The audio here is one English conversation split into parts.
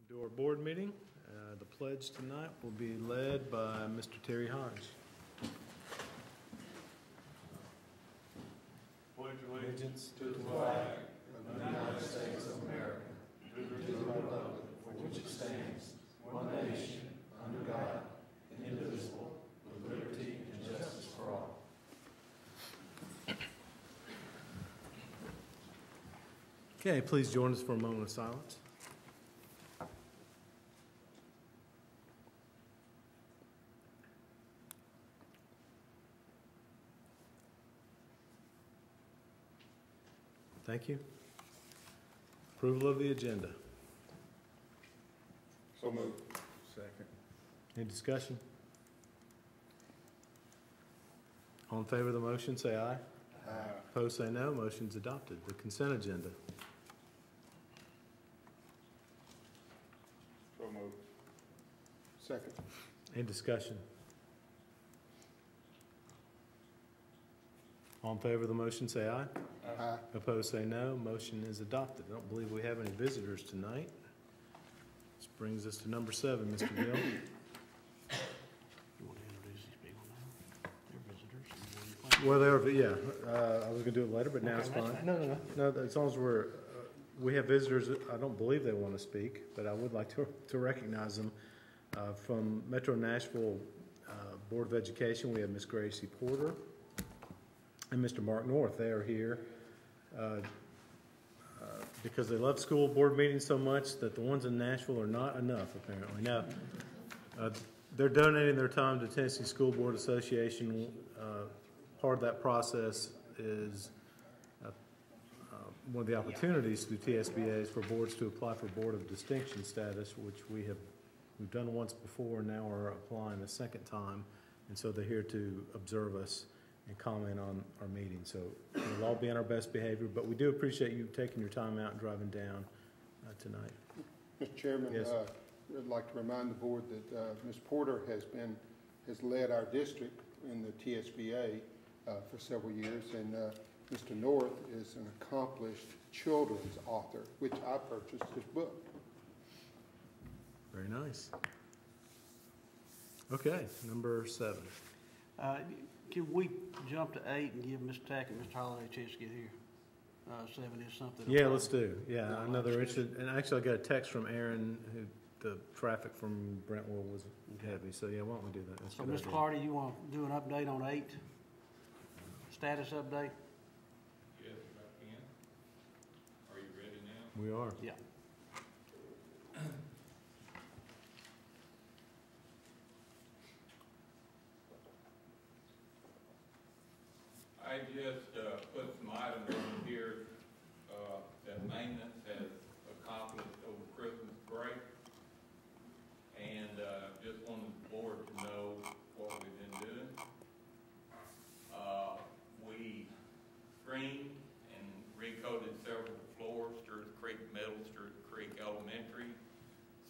Do our board meeting. The pledge tonight will be led by Mr. Terry Hodge. Pledge allegiance to the flag of the United States of America, to the republic for which it stands, one nation, under God, indivisible, with liberty and justice for all. Okay, please join us for a moment of silence. Thank you. Approval of the agenda. So moved. Second. Any discussion? All in favor of the motion, say aye. Aye. Opposed, say no. Motion's adopted. The consent agenda. So moved. Second. Any discussion? All in favor of the motion, say aye. Aye. Opposed, say no. Motion is adopted. I don't believe we have any visitors tonight. This brings us to number 7, Mr. Gill. You want to introduce these people now? They're visitors. Well, I was going to do it later, but now it's Okay, fine. that's No, as long as we have visitors, I don't believe they want to speak, but I would like to recognize them. From Metro Nashville Board of Education, we have Ms. Gracie Porter and Mr. Mark North. They are here because they love school board meetings so much that the ones in Nashville are not enough, apparently. Now, they're donating their time to Tennessee School Board Association. Part of that process is one of the opportunities through TSBA is for boards to apply for Board of Distinction status, which we've done once before and now are applying a second time. And so they're here to observe us and comment on our meeting. So we'll all be on our best behavior, but we do appreciate you taking your time out and driving down tonight. Mr. Chairman, Yes. I'd like to remind the board that Ms. Porter has led our district in the TSBA for several years, and Mr. North is an accomplished children's author, which I purchased his book. Very nice. Okay, number 7. Can we jump to 8 and give Mr. Tackett and Mr. Holliday a chance to get here? 7 is something. Yeah, let's do. Yeah, I know they're interested. And actually, I got a text from Aaron, who the traffic from Brentwood was heavy. So yeah, why don't we do that? That's a So, good Mr. idea. Clardy, you want to do an update on 8? Status update? Yes, I can. Are you ready now? We are. Yeah. I just put some items on here that maintenance has accomplished over Christmas break. And just wanted the board to know what we've been doing. We screened and recoated several floors, Sturts Creek Middle, Sturts Creek Elementary,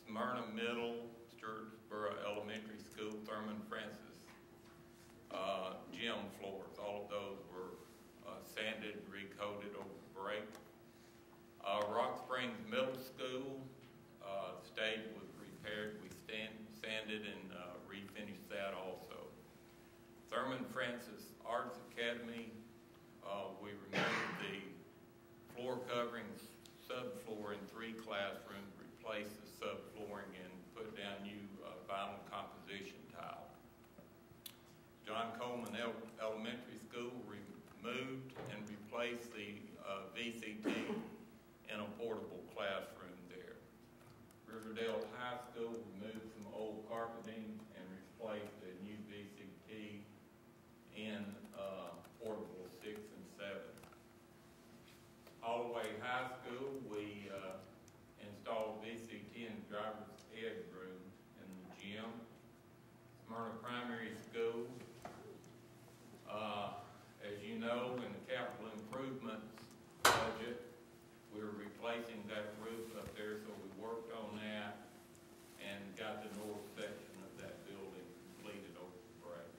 Smyrna Middle, Sturtsboro Elementary School, Thurman Francis gym floors. All of those were sanded and recoated over the break. Rock Springs Middle School, stage was repaired. We sanded and refinished that also. Thurman Francis Arts Academy, we removed the floor coverings, subfloor in 3 classrooms, replaced the subflooring and put down new vinyl composition tile. John Coleman Elementary School removed and replaced the VCT in a portable classroom there. Riverdale High School removed some old carpeting and replaced a new VCT in portable 6 and 7. Holloway High School, we installed VCT in the driver's ed room in the gym. Smyrna Primary School, as you know, in the capital improvements budget, we're replacing that roof up there, so we worked on that and got the north section of that building completed over the break.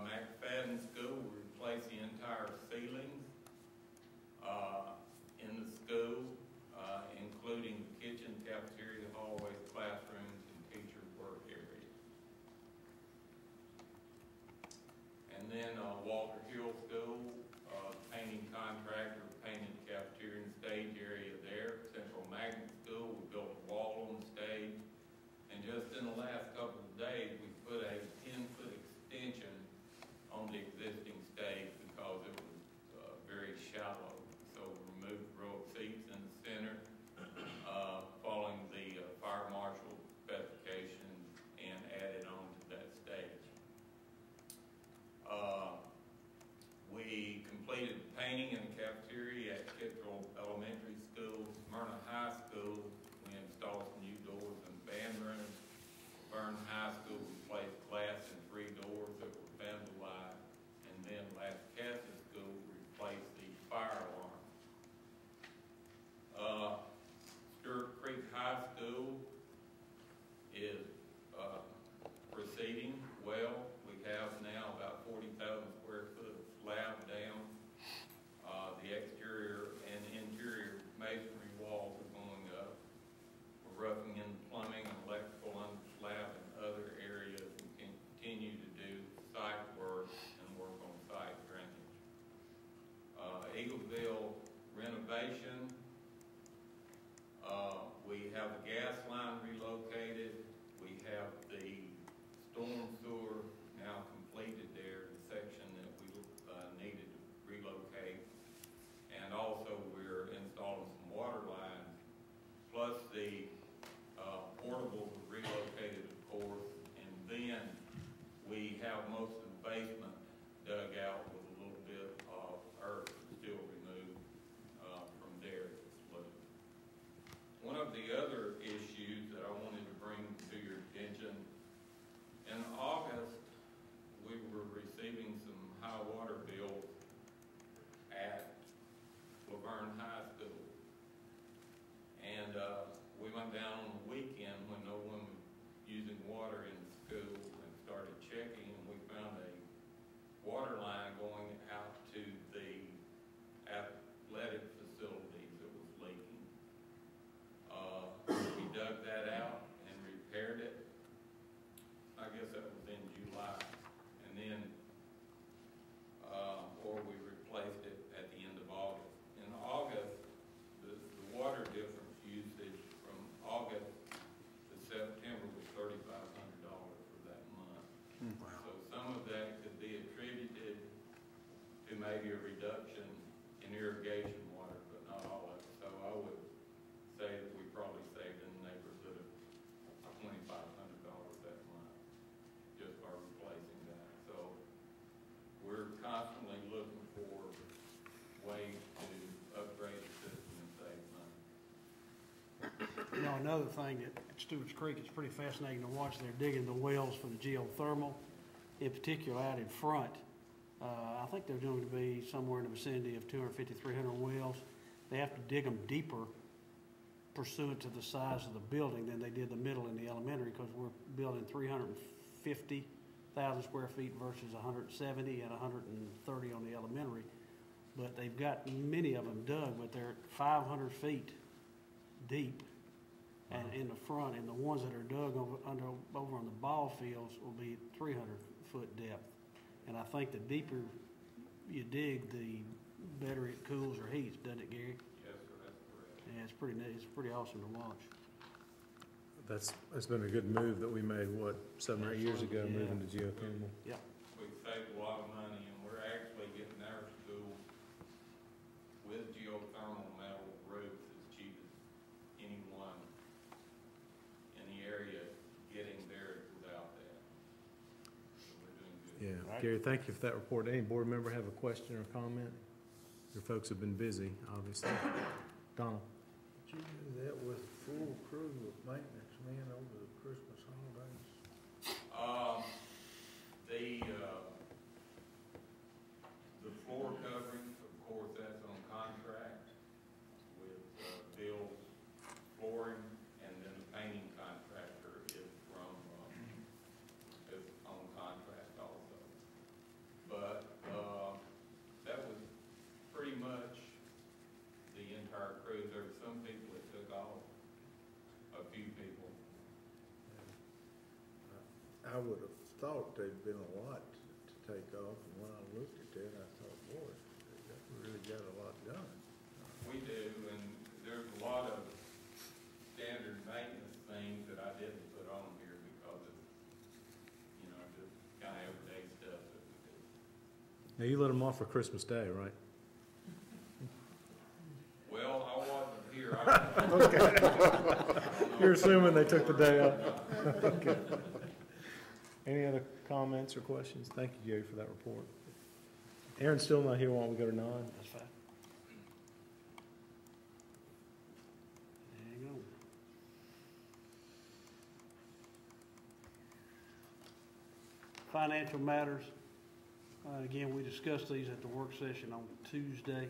McFadden School, we replaced the entire ceilings in the school, including the kitchen kitchen, cafeteria, hallways, classrooms, and teacher work areas. And then Walter Hill School, painting contractor, painted the cafeteria and stage area there. Central Magnet School, we built a wall on the stage. And just in the last couple of days, we put a 10-foot extension on the existing stage because it was very shallow. So we removed a row of seats in the center, following the fire marshal specifications, and added on to that stage. We completed painting in the cafeteria at Kittrell Elementary School. Smyrna High School, we installed some new doors in the band room. Byrne High School replaced glass in 3 doors that were vandalized. And then Lascassas School replaced the fire alarm. Stewart Creek High School is proceeding well. We have now about 40,000 square foot of slab down. The exterior and interior masonry walls are going up. We're roughing in plumbing and electrical under slab and other areas, and continue to do site work and work on site drainage. Eagleville renovation. We have the gas line relocated. We have the storm sewer now completed there, the section that we needed to relocate. And also we're installing some water lines, plus the portables were relocated, of course, and then we have most of the basement dug out with a little bit of earth still removed from there. One of the other issues that I wanted to bring to your attention, in August, we were receiving some high water bills at Laverne High School. And we went down on the weekend when no one was using water in the school and started checking, and we found a water line going out to the athletic facilities that was leaking. We dug that out and repaired it. I guess that was in July. And then, or we replaced it at the end of August. In August, the water difference usage from August to September was $3,500 for that month. Wow. So some of that could be attributed to maybe a reduction in irrigation water, but not all of it. So I would say that we probably saved in the neighborhood of $2,500 that month just by replacing that. So we're constantly looking for ways to upgrade the system and save money. You know, another thing at Stewart's Creek, it's pretty fascinating to watch. They're digging the wells for the geothermal, in particular out in front. I think they're going to be somewhere in the vicinity of 250, 300 wells. They have to dig them deeper pursuant to the size of the building than they did the middle and the elementary, because we're building 350,000 square feet versus 170 and 130 on the elementary. But they've got many of them dug, but they're 500 feet deep and in the front, and the ones that are dug over on the ball fields will be 300-foot depth. And I think the deeper you dig, the better it cools or heats, doesn't it, Gary? Yes, sir, that's correct. Yeah, it's pretty neat. It's pretty awesome to watch. That's been a good move that we made, what, 7 or 8 years ago, Yeah. moving to geothermal. Yeah. We've saved a lot of money, and we're actually getting our school with geothermal metal roofs as cheap as anyone in the area getting theirs without that. So we're doing good. Yeah, Right. Gary, thank you for that report. Any board member have a question or comment? Your folks have been busy, obviously. Donald? Did you do that with full crew of maintenance men over the Christmas holidays? The floor coverings, of course, that's on contract with Bill's Flooring, and then the painting contractor is from, is on contract also. But that was pretty much the entire crew. There were some people that took off I would have thought there'd been a lot to take off, and when I looked at that, I thought, boy, they really got a lot done. We do, and there's a lot of standard maintenance things that I didn't put on here because of, just kind of everyday stuff that we do. Now, you let them off for Christmas Day, right? Well, I wasn't here. You're assuming they took the day off. Okay. Any other comments or questions? Thank you, Jerry, for that report. Aaron's still not here. Why don't we go to 9? That's fine. There you go. Financial matters. Again, we discussed these at the work session on Tuesday.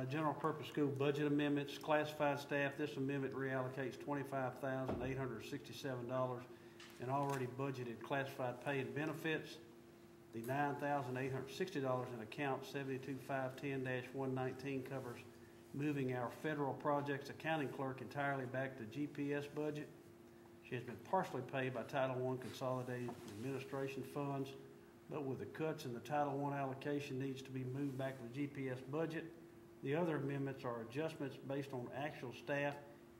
General purpose school budget amendments, classified staff, this amendment reallocates $25,867 in already budgeted classified pay and benefits. The $9,860 in account 72510-119 covers moving our federal projects accounting clerk entirely back to GPS budget. She has been partially paid by Title I Consolidated Administration funds, but with the cuts in the Title I allocation needs to be moved back to the GPS budget. The other amendments are adjustments based on actual staff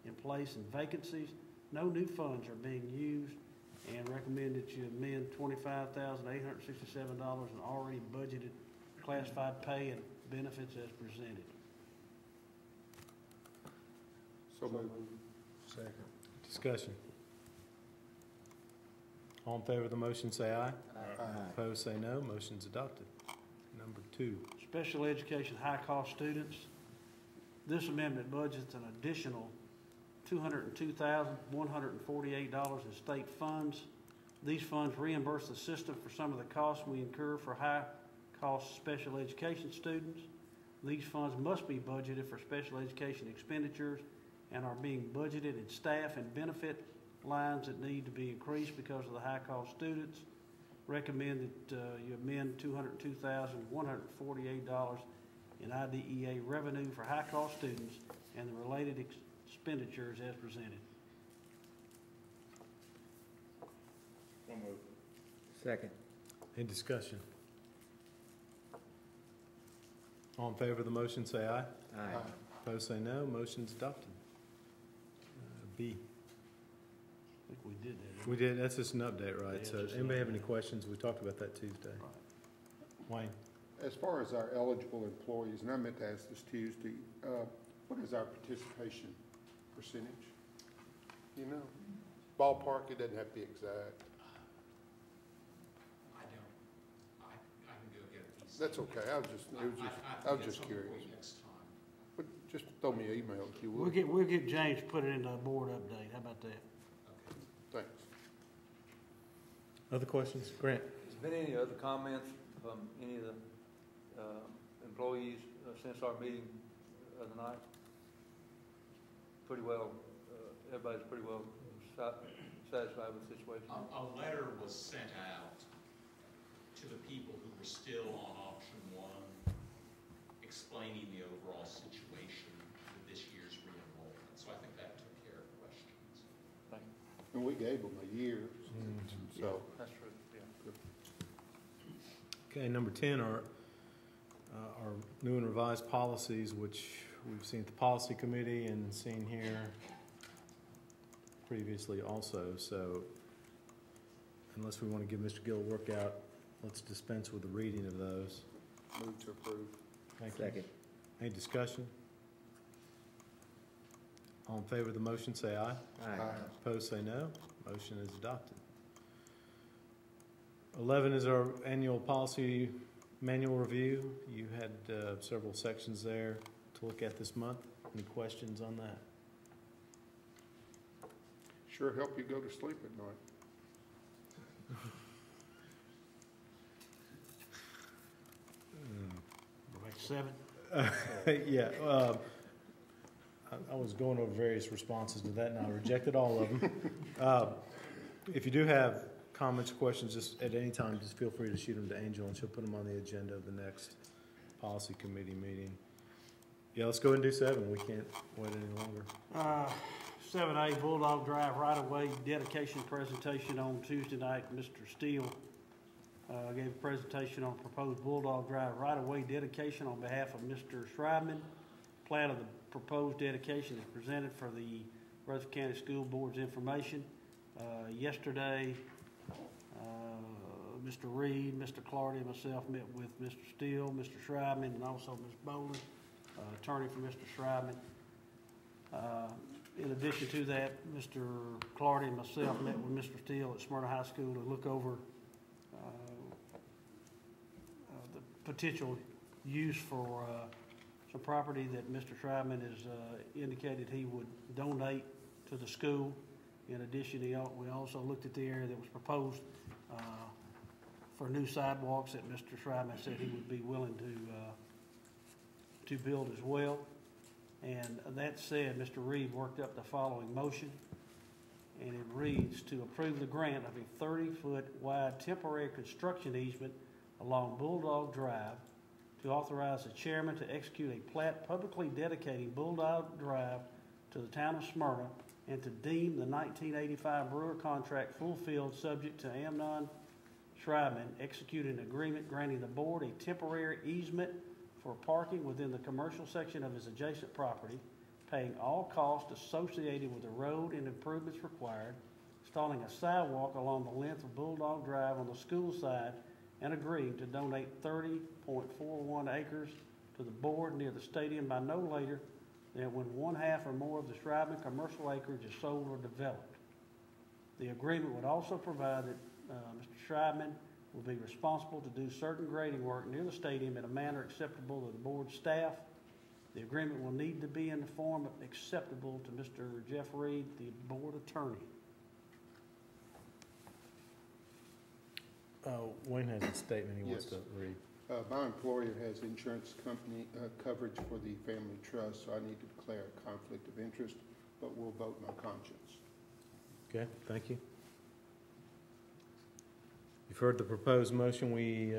in place and vacancies. No new funds are being used, and recommend that you amend $25,867 in already budgeted classified pay and benefits as presented. So moved. Second. Discussion. All in favor of the motion, say aye. Aye. Opposed, say no. Motion's adopted. Number 2. Special education high-cost students. This amendment budgets an additional $202,148 in state funds. These funds reimburse the system for some of the costs we incur for high-cost special education students. These funds must be budgeted for special education expenditures and are being budgeted in staff and benefit lines that need to be increased because of the high-cost students. Recommend that you amend $202,148 in IDEA revenue for high-cost students and the related expenditures as presented. Second. Any discussion? All in favor of the motion, say aye. Aye. Opposed, say no. Motion's adopted. B. I think we did that. We did, that's just an update, right? Yeah, So just an anybody have any update. questions? We talked about that Tuesday. Wayne? As far as our eligible employees, and I meant to ask this Tuesday, what is our participation percentage? You know, ballpark, it doesn't have to be exact. I can go get a piece. That's okay, I was just curious. Next time. But just throw me an email if you We'll would. get James to put it into a board update. How about that? Okay. Thanks. Other questions? Grant? Has there been any other comments from any of the employees since our meeting of the night? Pretty well, everybody's pretty well satisfied with the situation. A letter was sent out to the people who were still on option 1, explaining the overall situation with this year's re-enrollment. So I think that took care of questions. Thank you. And we gave them a year, so. That's true, yeah. Okay, number 10 are our new and revised policies, which we've seen at the policy committee and seen here previously also. So unless we want to give Mr. Gill a workout, let's dispense with the reading of those. Move to approve. Thank you. Second. Any discussion? All in favor of the motion, say aye. Aye. Opposed, say no. Motion is adopted. 11 is our annual policy manual review. You had several sections there to look at this month. Any questions on that? Sure help you go to sleep at night. Go back to 7. Yeah, I was going over various responses to that, and I rejected all of them. If you do have comments or questions, just at any time, just feel free to shoot them to Angel, and she'll put them on the agenda of the next policy committee meeting. Yeah, let's go and do 7. We can't wait any longer. 7A Bulldog Drive right-of-way dedication presentation on Tuesday night. Mr. Steele gave a presentation on proposed Bulldog Drive right-of-way dedication on behalf of Mr. Schreibman. Plan of the proposed dedication is presented for the Rutherford County School Board's information. Yesterday, Mr. Reed, Mr. Clardy, and myself met with Mr. Steele, Mr. Schreibman, and also Ms. Bowling, attorney for Mr. Schreibman. In addition to that, Mr. Clardy and myself met with Mr. Steele at Smyrna High School to look over the potential use for some property that Mr. Schreibman has indicated he would donate to the school. In addition, we also looked at the area that was proposed for new sidewalks that Mr. Schreibman said he would be willing to build as well. And that said, Mr. Reed worked up the following motion, and it reads to approve the grant of a 30-foot wide temporary construction easement along Bulldog Drive, to authorize the chairman to execute a plat publicly dedicating Bulldog Drive to the town of Smyrna, and to deem the 1985 Brewer contract fulfilled, subject to Amnon Schreibman executing an agreement granting the board a temporary easement for parking within the commercial section of his adjacent property, paying all costs associated with the road and improvements required, installing a sidewalk along the length of Bulldog Drive on the school side, and agreeing to donate 30.41 acres to the board near the stadium by no later than when 1/2 or more of the Schreibman commercial acreage is sold or developed. The agreement would also provide that Mr. Schreibman will be responsible to do certain grading work near the stadium in a manner acceptable to the board staff. The agreement will need to be in the form acceptable to Mr. Jeff Reed, the board attorney. Wayne has a statement he wants Yes. to read. My employer has insurance company coverage for the family trust, so I need to declare a conflict of interest, but we'll vote my conscience. Okay, thank you. You've heard the proposed motion. We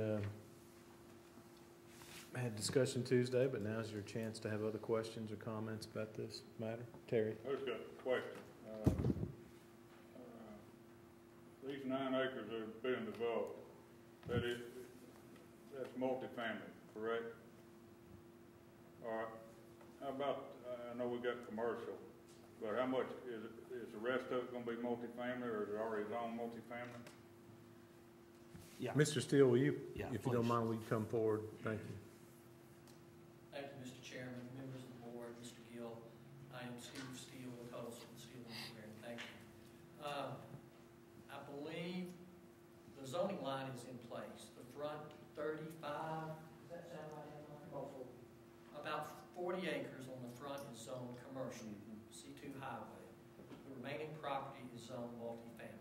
had discussion Tuesday, but now's your chance to have other questions or comments about this matter. Terry? I just got a question. These 9 acres that are being developed, that's multifamily, correct? All right. How about, I know we got commercial, but how much is the rest of it gonna be multifamily, or is it already zoned multifamily? Yeah. Mr. Steele, will you, Yeah, if you don't please. mind, will you come forward? Thank you. Thank you, Mr. Chairman, members of the board, Mr. Gill. I am Steve Steele with Huddleston Steel Engineering. Thank you. I believe the zoning line is in place. The front 35, does that sound right? About 40 acres on the front is zoned commercial, C2 highway. The remaining property is zoned multifamily.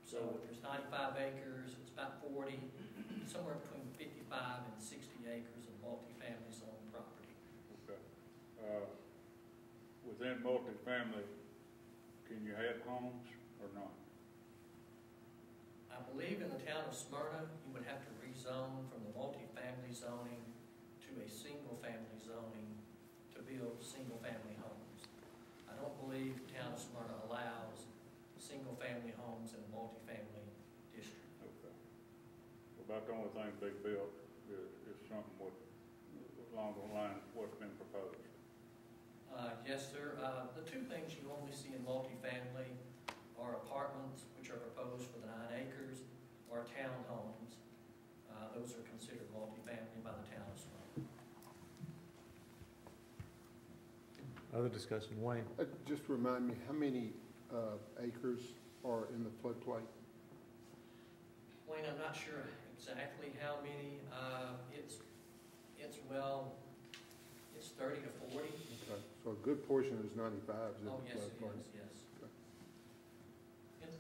So if there's 95 acres, it's about 40, somewhere between 55 and 60 acres of multifamily zone property. Okay. Within multifamily, can you have homes or not? I believe in the town of Smyrna, you would have to rezone from the multifamily zoning to a single-family zoning to build single-family homes. I don't believe the town of Smyrna allows single-family homes in a multifamily district. Okay. About the only thing they built is something along the line of what's been proposed. Yes, sir. The two things you only see in multifamily are apartments, which are proposed for the 9 acres, or townhomes. Those are considered multifamily by the town of Smyrna. Other discussion, Wayne? Just remind me, how many acres are in the floodplain? Wayne, I'm not sure exactly how many. It's 30 to 40. Okay, so a good portion is 95 is in Oh, the yes, it floodplain. is, yes.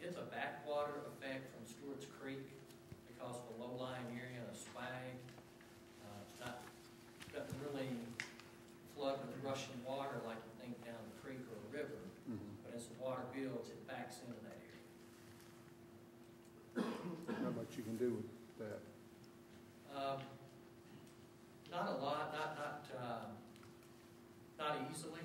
It's a backwater effect from Stewart's Creek because of a low-lying area and a swag. It doesn't really flood with rushing water like you think down the creek or a river, but as the water builds, it backs into that area. Not much you can do with that. Not a lot, not easily.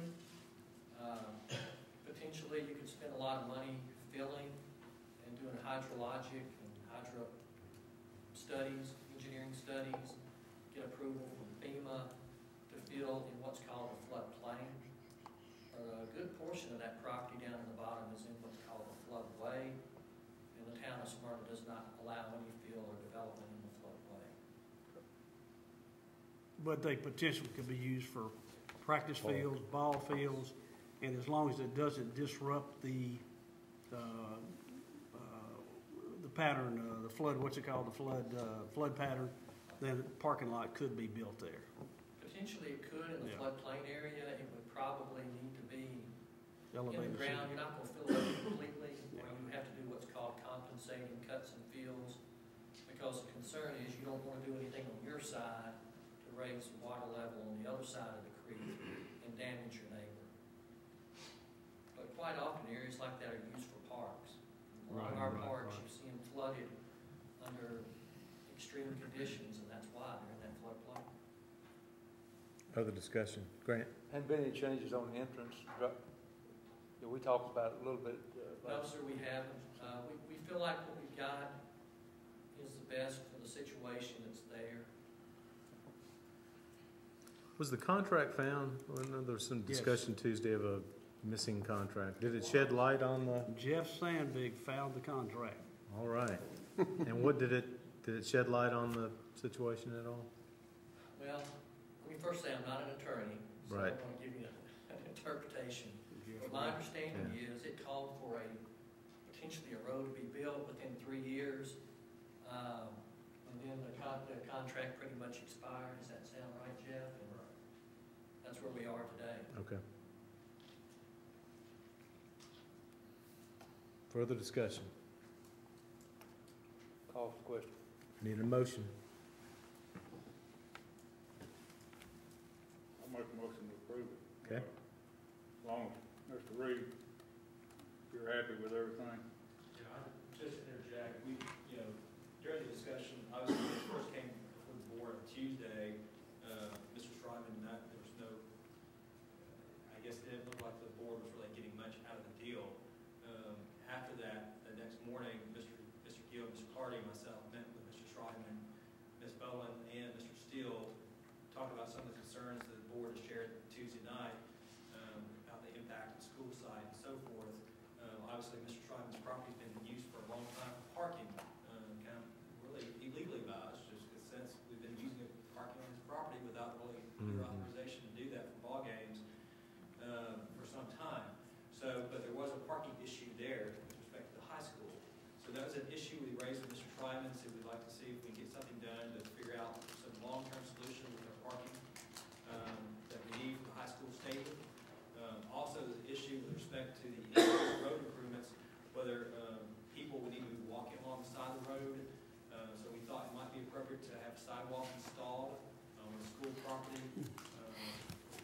hydrologic and hydro studies, engineering studies, get approval from FEMA to fill in what's called a floodplain. A good portion of that property down in the bottom is in what's called a floodway, and the town of Smyrna does not allow any fill or development in the floodway. But they potentially could be used for practice fields, ball fields, and as long as it doesn't disrupt the pattern, the flood, what's it called, the flood pattern, then the parking lot could be built there. Potentially it could in the Yeah. floodplain area. It would probably need to be in Elevated the ground. You're not going to fill it up completely, or you have to do what's called compensating cuts and fills, because the concern is you don't want to do anything on your side to raise the water level on the other side of the creek and damage your neighbor. But quite often areas like that are used for parks. A lot of our parks, you see them flooded under extreme conditions, and that's why they're in that floodplain. Other discussion? Grant? Hadn't been any changes on the entrance. Yeah, we talked about it a little bit. No, sir, we haven't. We feel like what we've got is the best for the situation that's there. Was the contract found? Well, I know there was some discussion Tuesday of a missing contract. Did it shed light on the? Jeff Sandvig found the contract. All right. And what did it shed light on the situation at all? Well, let me first say I'm not an attorney, so I Right. don't want to give you an interpretation. But my understanding is it called for potentially a road to be built within 3 years, and then the contract pretty much expired. Does that sound right, Jeff? And that's where we are today. Okay. Further discussion? Call for the question. Need a motion? I'll make a motion to approve it. Okay. As long as Mr. Reed, you're happy with everything. Yeah, I just interject, during the discussion, obviously, when it first came before the board on Tuesday, Mr. Schreiman, there was no, I guess it didn't look like the board was really getting much out of the deal. After that, the next morning, Mr. Gill, Mr. Carty, and myself met with Mr. Schreiman, Ms. Bowen, and Mr. Steele, talked about some of the concerns that the board has shared Tuesday night about the impact of the school site and so forth. Obviously, Mr. Schreiman's property's been used for a long time for parking, kind of really illegally by us, just since we've been using it parking on his property without really your authorization to do that for ball games for some time. So, but there was a parking issue there with respect to the high school. So that was an issue we raised with Mr. Schreiman, so we'd like to see if we can get something done to figure out some long-term solution with our parking that we need for the high school stadium. Also, the issue with respect to the road improvements, whether people would need to be walking along the side of the road. So we thought it might be appropriate to have sidewalk installed on the school property,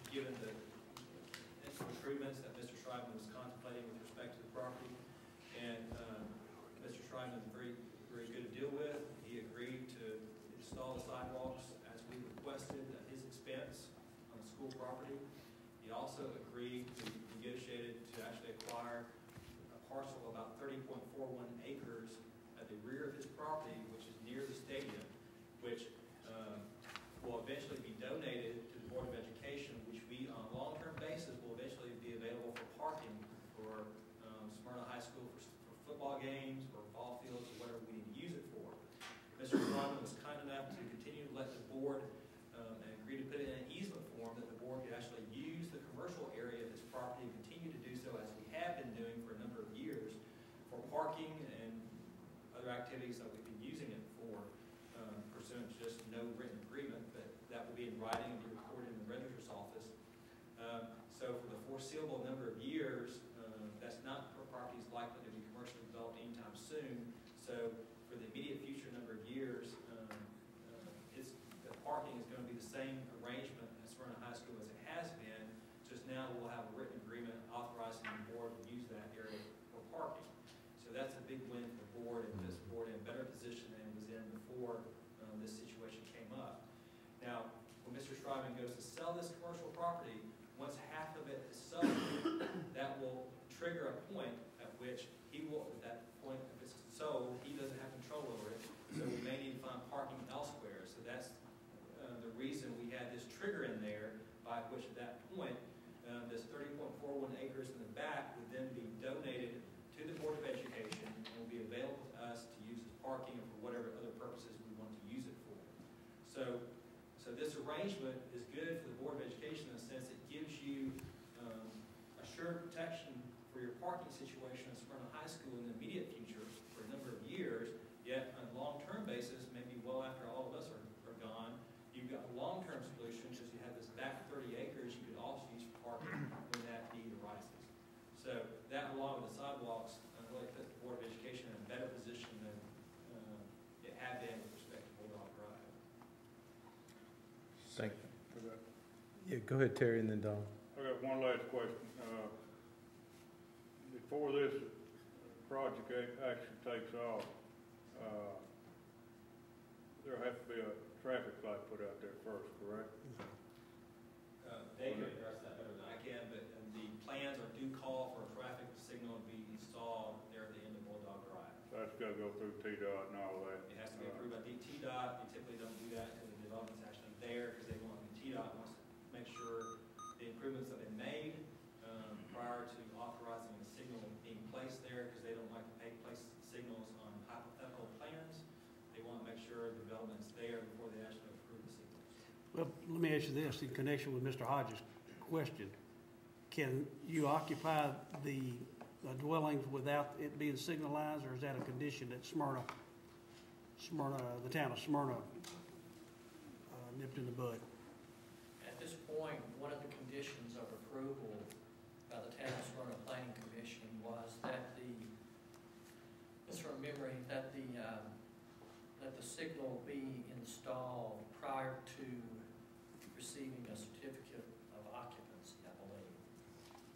given the improvements that Mr. Schreiman was contemplating with respect to the property. And Mr. Schreiman is very, very good to deal with. He agreed to install the sidewalks as we requested at his expense on the school property. He also agreed, we negotiated to actually acquire a parcel of about 30.41 acres at the rear of his property, which is near the stadium, which will eventually be donated to the Board of Education, which we, on a long-term basis, will eventually be available for parking for Smyrna High School for football games, or ball fields, or whatever we need to use it for. Mr. Schreiman was kind enough to continue to let the board and agree to put it in an easement form that the board could actually use the commercial area of his property and continue to do so as we have been doing for a number of years for parking and other activities that we've been using it for, pursuant to just no written agreement, but that will be in writing and be recorded in the registrar's office. So for the foreseeable number of years, that's not property is likely to be commercially developed anytime soon. So for the immediate future number of years, the parking is going to be the same arrangement at Smyrna High School as it has been, just now we'll have a written agreement authorizing the board to use that area for parking. So that's a big win for the board, and this board in a better position than it was in before this situation came up. Now, when Mr. Schreiman goes to sell this commercial property, once half of it is sold, that will trigger a point at which he will, at that point, if it's sold, he doesn't have control over it, so we may need to find parking elsewhere. So that's the reason we had this trigger in there, by which at that point, this 30.41 acres in the back would then be donated to the Board of Education and will be available to us to use as parking or for whatever other purposes we want to use it for. So this arrangement is good for the Board of Education in the sense it gives you assured protection for your parking situation at Smyrna High School in the immediate future for a number of years, yet on a long-term basis, maybe well after all of us are gone, you've got a long-term solution because you have this back 30 acres you could also use for parking when that need arises. So that along with the sidewalks really puts the Board of Education in a better position than it had been with respect to Bulldog Drive. Thank you. Okay. Yeah, go ahead, Terry, and then Don. I got one last question. Before this project actually takes off, there has to be a traffic light put out there first, correct? They can address that better than I can, but the plans are due call for a traffic signal to be installed there at the end of Bulldog Drive. So that's got to go through TDOT and all that. It has to be approved by TDOT. They typically don't do that until the development's actually there because they want, TDOT wants to make sure the improvements have been made prior to authorizing the signal being placed there because they don't like to place signals on hypothetical plans. They want to make sure the development's there before they actually approve the signals. Well, let me ask you this in connection with Mr. Hodges' question. Can you occupy the dwellings without it being signalized, or is that a condition that the town of Smyrna nipped in the bud? At this point, one of the conditions of approval by the town of Smyrna Planning Commission was that just from memory, that the signal be installed prior to receiving a certificate of occupancy, I believe.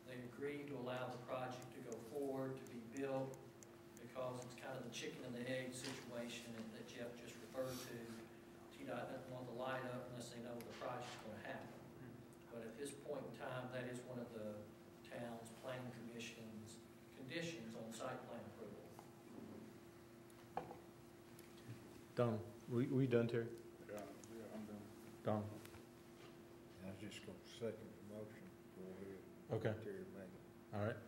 They agreed to allow the project to go forward, to be built, because it's kind of the chicken and the egg situation that Jeff just referred to. TDOT doesn't want the light up unless they know the project's going to happen. But at this point in time, that is one of the town's planning commission's conditions on site plan approval. Don, were you done, Terry? Yeah, I'm done. Don? I was just going to second the motion. Go ahead. Okay. Terry made it. All right.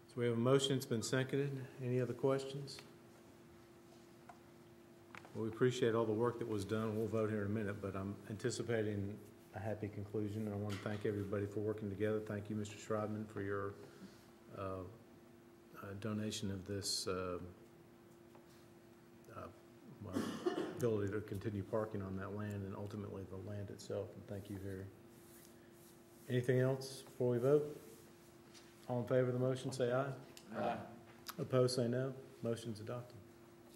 So we have a motion, it's been seconded. Any other questions? Well, we appreciate all the work that was done. We'll vote here in a minute, but I'm anticipating a happy conclusion. And I want to thank everybody for working together. Thank you, Mr. Schreibman, for your donation of this ability to continue parking on that land and ultimately the land itself. And thank you, Harry. Anything else before we vote? All in favor of the motion, say aye. Aye. Opposed, say no. Motion's adopted.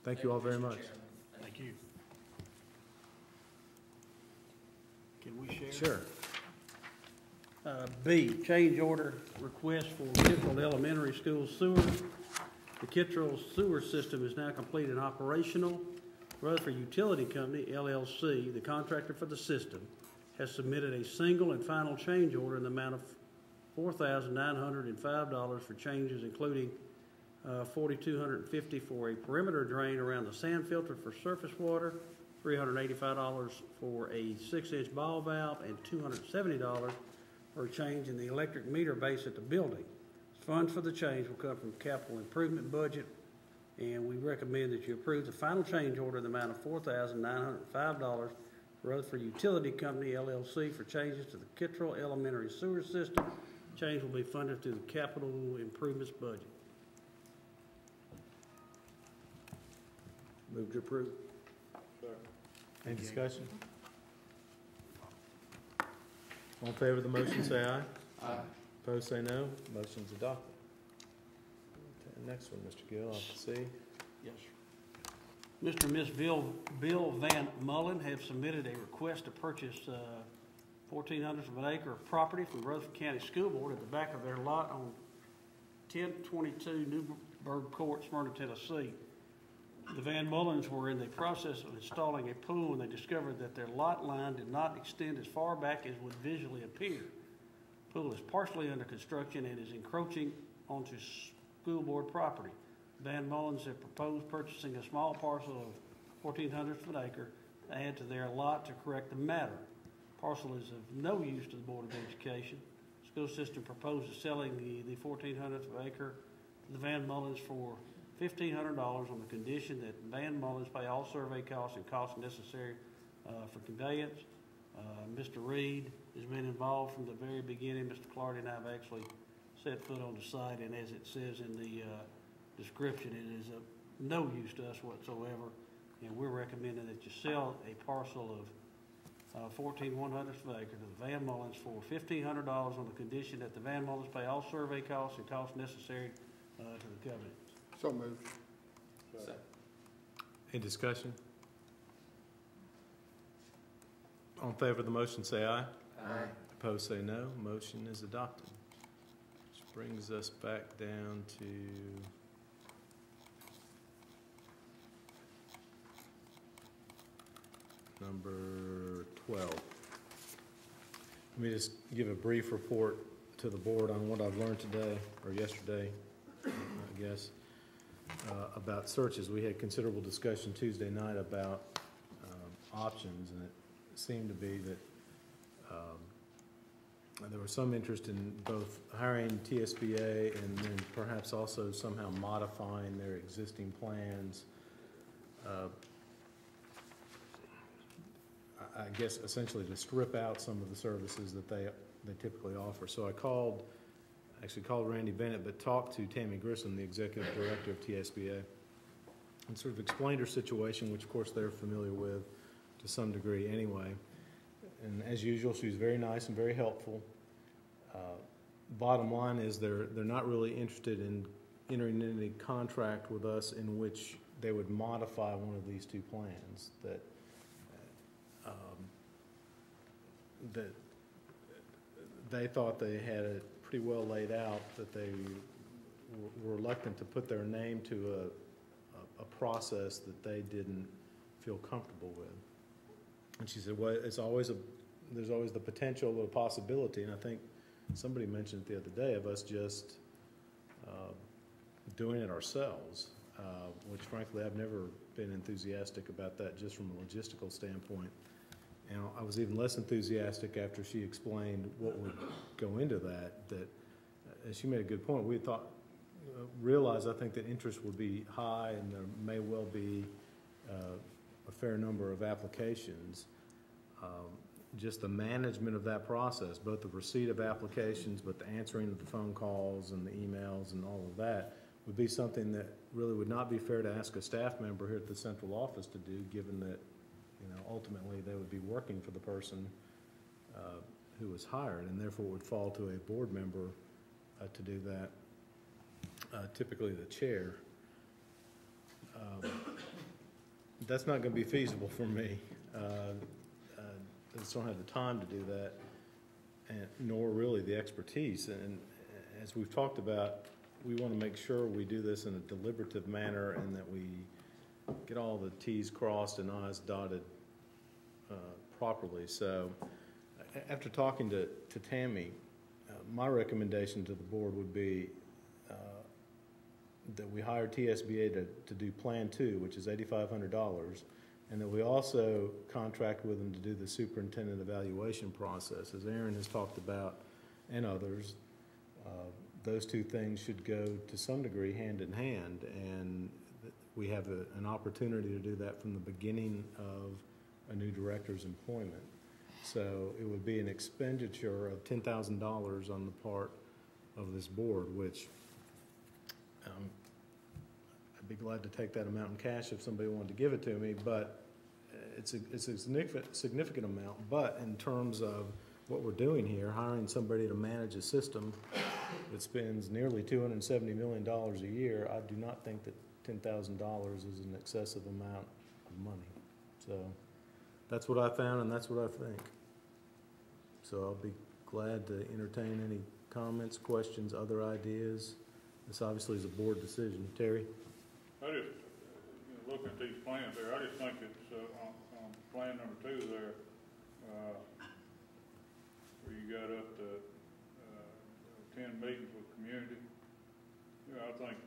Thank you all very Mr. much. Chairman. Thank you. Can we share? Sure. B, change order request for Kittrell Elementary School sewer. The Kittrell sewer system is now complete and operational. Rutherford Utility Company, LLC, the contractor for the system, has submitted a single and final change order in the amount of $4,905 for changes including $4,250 for a perimeter drain around the sand filter for surface water, $385 for a 6-inch ball valve, and $270 for a change in the electric meter base at the building. Funds for the change will come from capital improvement budget, and we recommend that you approve the final change order in the amount of $4,905 for Rutherford Utility Company, LLC, for changes to the Kittrell Elementary Sewer System. Change will be funded through the capital improvements budget. Move to approve. Any discussion? All in favor of the motion, say aye. Aye. Opposed, say no. Motion's adopted. Okay, next one, Mr. Gill, I see. Yes, sir. Mr. and Ms. Bill Van Mullen have submitted a request to purchase 1,400 of an acre of property from Rutherford County School Board at the back of their lot on 1022 Newburgh Court, Smyrna, Tennessee. The Van Mullens were in the process of installing a pool when they discovered that their lot line did not extend as far back as would visually appear. The pool is partially under construction and is encroaching onto school board property. Van Mullins have proposed purchasing a small parcel of 1/1400th of an acre to add to their lot to correct the matter. Parcel is of no use to the Board of Education. School system proposes selling the 1/1400th of an acre to the Van Mullins for $1,500 on the condition that Van Mullins pay all survey costs and costs necessary for conveyance. Mr. Reed has been involved from the very beginning. Mr. Clardy and I have actually set foot on the site, and as it says in the description, it is of no use to us whatsoever. And we're recommending that you sell a parcel of 1/1400th of an acre to the Van Mullins for $1,500 on the condition that the Van Mullins pay all survey costs and costs necessary to the covenant. So moved. Any discussion? All in favor of the motion, say aye. Aye. Opposed, say no. Motion is adopted. Which brings us back down to number 12. Let me just give a brief report to the board on what I've learned today, or yesterday, I guess, about searches. We had considerable discussion Tuesday night about options, and it seemed to be that there was some interest in both hiring TSBA and then perhaps also somehow modifying their existing plans. I guess essentially to strip out some of the services that they typically offer. So I actually called Randy Bennett, but talked to Tammy Grissom, the executive director of TSBA, and sort of explained her situation, which of course they're familiar with to some degree anyway. And as usual, she was very nice and very helpful. Bottom line is they're not really interested in entering any contract with us in which they would modify one of these two plans that they thought they had it pretty well laid out, that they were reluctant to put their name to a process that they didn't feel comfortable with. And she said, well, there's always the potential or possibility, and I think somebody mentioned it the other day, of us just doing it ourselves, which frankly I've never been enthusiastic about that just from a logistical standpoint. And I was even less enthusiastic after she explained what would go into that, and she made a good point. We thought, realized I think that interest would be high and there may well be a fair number of applications. Just the management of that process, both the receipt of applications, but the answering of the phone calls and the emails and all of that, would be something that really would not be fair to ask a staff member here at the central office to do, given that ultimately they would be working for the person who was hired, and therefore it would fall to a board member to do that, typically the chair. That's not going to be feasible for me. I just don't have the time to do that, nor really the expertise. And as we've talked about, we want to make sure we do this in a deliberative manner and that we get all the T's crossed and I's dotted properly. So after talking to Tammy, my recommendation to the board would be that we hire TSBA to do Plan 2, which is $8,500, and that we also contract with them to do the superintendent evaluation process. As Aaron has talked about, and others, those two things should go to some degree hand in hand, and we have an opportunity to do that from the beginning of a new director's employment. So it would be an expenditure of $10,000 on the part of this board, which I'd be glad to take that amount in cash if somebody wanted to give it to me, but it's a significant amount. But in terms of what we're doing here, hiring somebody to manage a system that spends nearly $270 million a year, I do not think that $10,000 is an excessive amount of money. So that's what I found, and that's what I think. So I'll be glad to entertain any comments, questions, other ideas. This obviously is a board decision. Terry? I just, looking at these plans there, I just think it's on plan number 2 there, where you got up to 10 meetings with community. I think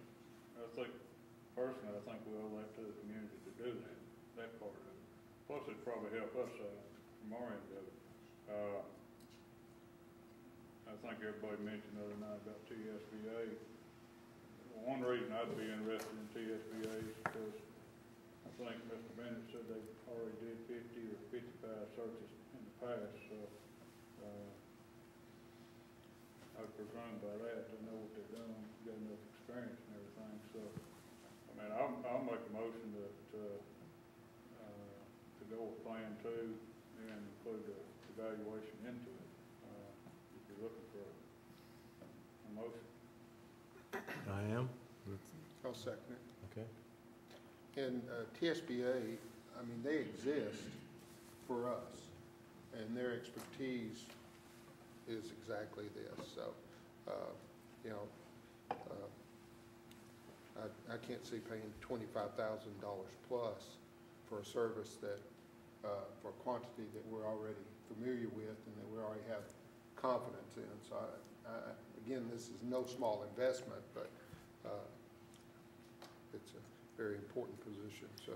personally, I think we owe that to the community to do that part of it. Plus, it'd probably help us, from our end of it. I think everybody mentioned the other night about TSBA. One reason I'd be interested in TSBA is because I think Mr. Bennett said they already did 50 or 55 searches in the past, so, I presume by that, they know what they're doing, got enough experience and everything, so, I mean, I'll make a motion to go with Plan 2 and include the evaluation into it, if you're looking for a motion. I am. I'll second it. Okay. And TSBA, I mean, they exist for us, and their expertise is exactly this. So, you know, I can't see paying $25,000 plus for a service that, for a quantity that we're already familiar with and that we already have confidence in. So, again, this is no small investment, but it's a very important position. So,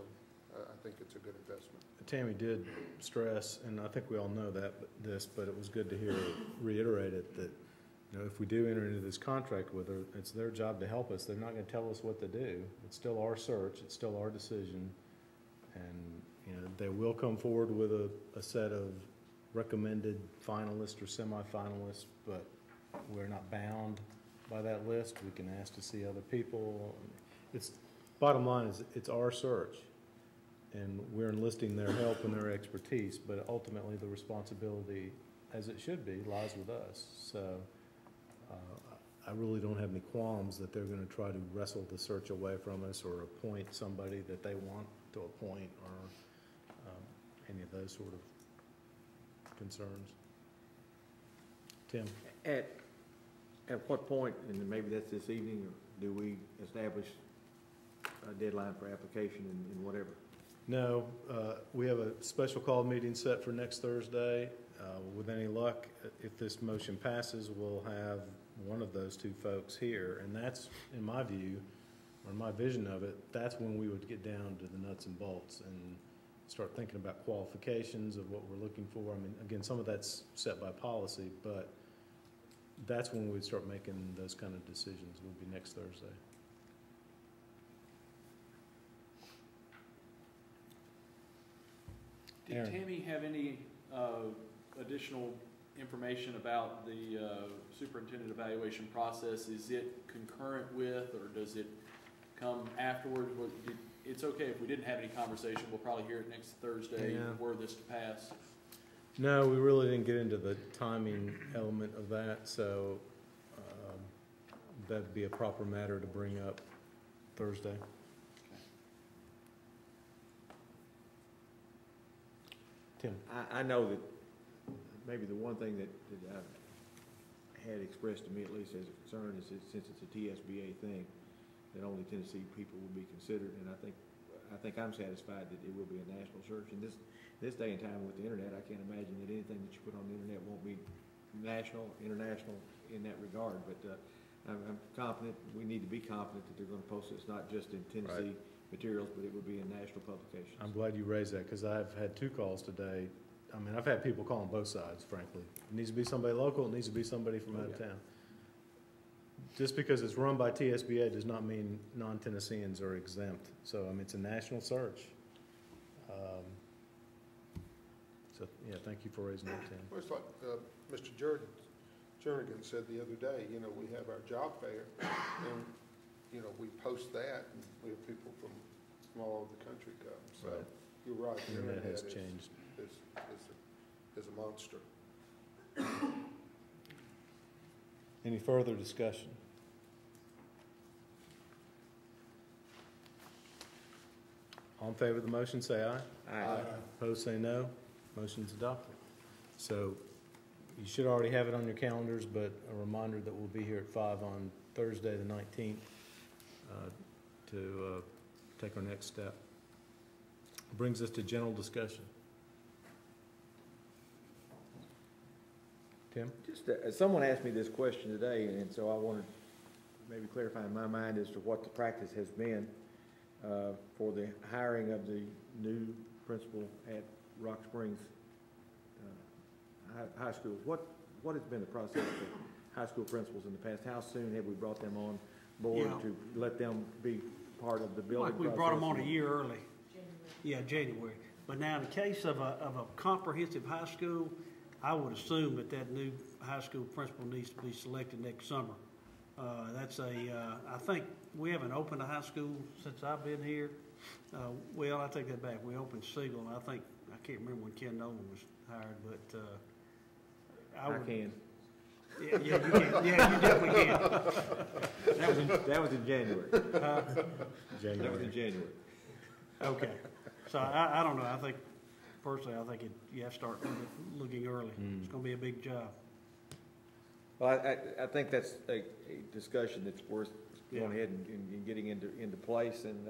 I think it's a good investment. Tammy did stress, and I think we all know that, but it was good to hear it reiterated that, you know, if we do enter into this contract with her, it's their job to help us. They're not going to tell us what to do. It's still our search. It's still our decision. And, you know, they will come forward with a set of recommended finalists or semifinalists, but we're not bound by that list. We can ask to see other people. It's, bottom line is, it's our search. And we're enlisting their help and their expertise, but ultimately the responsibility, as it should be, lies with us. So I really don't have any qualms that they're going to try to wrestle the search away from us or appoint somebody that they want to appoint or any of those sort of concerns. Tim? At what point, and maybe that's this evening, or do we establish a deadline for application and whatever? No, we have a special call meeting set for next Thursday. With any luck, if this motion passes, we'll have one of those two folks here. And that's, in my view, or in my vision of it, that's when we would get down to the nuts and bolts and start thinking about qualifications of what we're looking for. I mean, again, some of that's set by policy, but that's when we'd start making those kind of decisions, would be next Thursday. Did Tammy have any additional information about the superintendent evaluation process? Is it concurrent with, or does it come afterwards? It's okay if we didn't have any conversation. We'll probably hear it next Thursday, were this to pass. No, we really didn't get into the timing element of that, so that'd be a proper matter to bring up Thursday. Tim? I know that maybe the one thing that I've had expressed to me, at least as a concern, is that since it's a TSBA thing, that only Tennessee people will be considered, and I think I'm satisfied that it will be a national search. In this day and time with the internet, I can't imagine that anything that you put on the internet won't be national, international in that regard. But I'm confident, we need to be confident that they're going to post this not just in Tennessee materials, but it will be in national publications. I'm glad you raised that, because I've had 2 calls today. I mean, I've had people call on both sides, frankly. It needs to be somebody local, it needs to be somebody from out of town. Just because it's run by TSBA does not mean non-Tennesseans are exempt. So, I mean, it's a national search. So, yeah, thank you for raising that, Tim. Well, it's like Mr. Jernigan said the other day, you know, we have our job fair, and, you know, we post that, and we have people from all over the country come. So, you're right. The internet has changed. Is a monster. Any further discussion? All in favor of the motion, say aye. Aye. Opposed, say no. Motion's adopted. So you should already have it on your calendars, but a reminder that we'll be here at 5 on Thursday the 19th to take our next step. Brings us to general discussion. Tim? Just someone asked me this question today, and so I wanted to maybe clarify in my mind as to what the practice has been. for the hiring of the new principal at Rock Springs High School. What has been the process for high school principals in the past? How soon have we brought them on board Yeah. to let them be part of the building Like we process? brought them on a year early. Yeah, January. But now in the case of a comprehensive high school, I would assume that new high school principal needs to be selected next summer. I think we haven't opened a high school since I've been here. Well, I take that back. We opened Siegel, and I can't remember when Ken Nolan was hired, but, I can. Yeah, you can. Yeah, you definitely can. That was in January. January. That was in January. Okay. So I don't know. Personally, I think you have to start looking early. It's going to be a big job. Well, I think that's a discussion that's worth going ahead and getting into place, and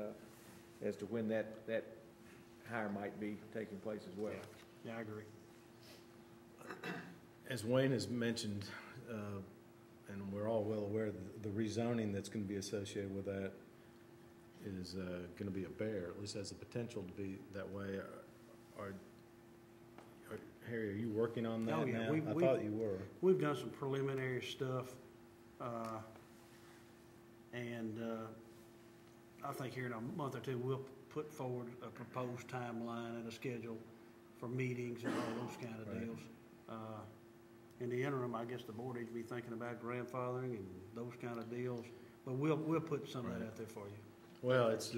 as to when that hire might be taking place as well. Yeah, I agree. As Wayne has mentioned, and we're all well aware, the rezoning that's going to be associated with that is going to be a bear, at least has the potential to be that way. Harry, are you working on that now? I thought you were. We've done some preliminary stuff, and I think here in a month or two, we'll put forward a proposed timeline and a schedule for meetings and all those kind of deals. In the interim, I guess the board needs to be thinking about grandfathering and those kind of deals, but we'll put some of that out there for you. Well, it's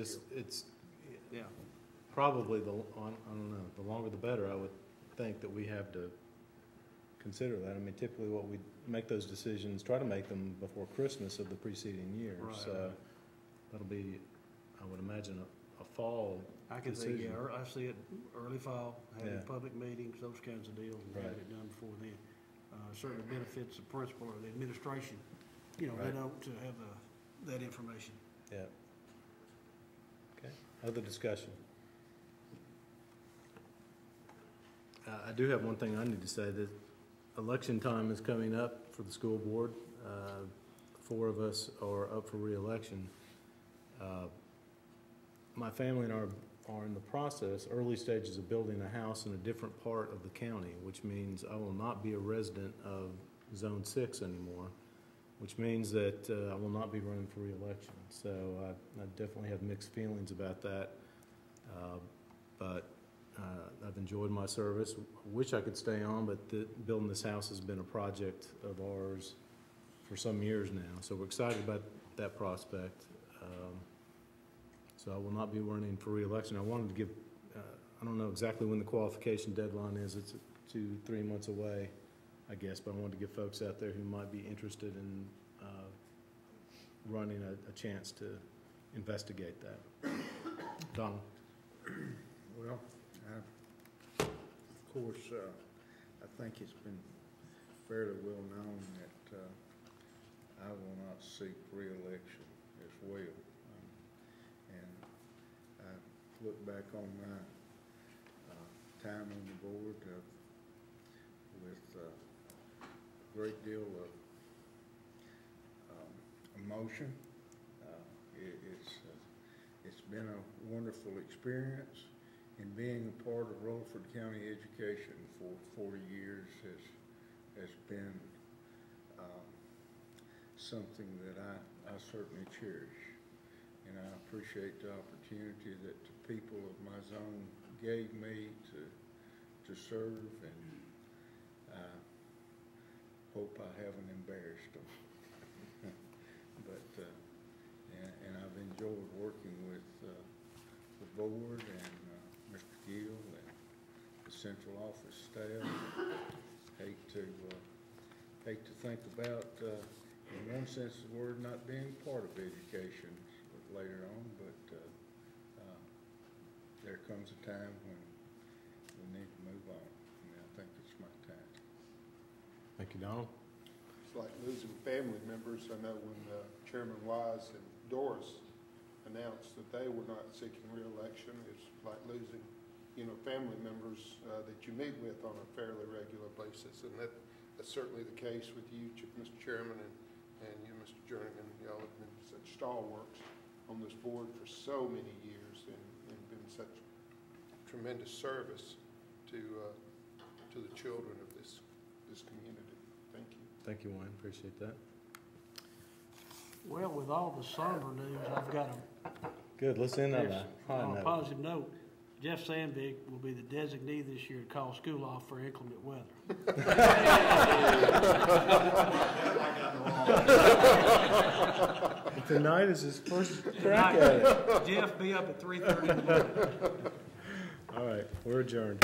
Yeah. probably I don't know, the longer the better, I would think that we have to consider that. I mean, typically what we make those decisions, try to make them before Christmas of the preceding year. Right. So that'll be, I would imagine, a fall I can see, decision. I see it early fall, having Yeah. public meetings, those kinds of deals, and having Right. it done before then. Certainly benefits the principal or the administration, they Right. don't to have that information. Yeah. Okay, other discussion? I do have one thing I need to say, that election time is coming up for the school board. 4 of us are up for reelection. My family and I are in the process, early stages of building a house in a different part of the county, which means I will not be a resident of Zone 6 anymore, which means that I will not be running for reelection. So I definitely have mixed feelings about that. But I've enjoyed my service. Wish I could stay on, but building this house has been a project of ours for some years now. So we're excited about that prospect. So I will not be running for reelection. I wanted to give, I don't know exactly when the qualification deadline is. It's 2-3 months away, I guess, but I wanted to give folks out there who might be interested in running a chance to investigate that. Donald? Well, of course, I think it's been fairly well known that I will not seek re-election as well. And I look back on my time on the board with a great deal of emotion. It's been a wonderful experience, and being a part of Rutherford County education for 40 years has been something that I certainly cherish. And I appreciate the opportunity that the people of my zone gave me to serve, and I hope I haven't embarrassed them. But and I've enjoyed working with the board and Mr. Gill and the central office staff. Hate to think about, in one sense of the word, not being part of education later on, but there comes a time when we need to move on, and I think it's my time. Thank you, Donald. It's like losing family members. I know when Chairman Wise and Doris announced that they were not seeking re-election, it's like losing, family members that you meet with on a fairly regular basis. And that's certainly the case with you, Mr. Chairman, and you, Mr. Jernigan. Y'all have been such stalwarts on this board for so many years and been such tremendous service to the children of this community. Thank you. Thank you, Wayne, appreciate that. Well, with all the somber news, I've got Good, let's end on a high on a note. positive note. Jeff Sandvik will be the designee this year to call school off for inclement weather. Tonight is his first crack at it. Jeff, be up at 3:30 in the morning. All right, we're adjourned.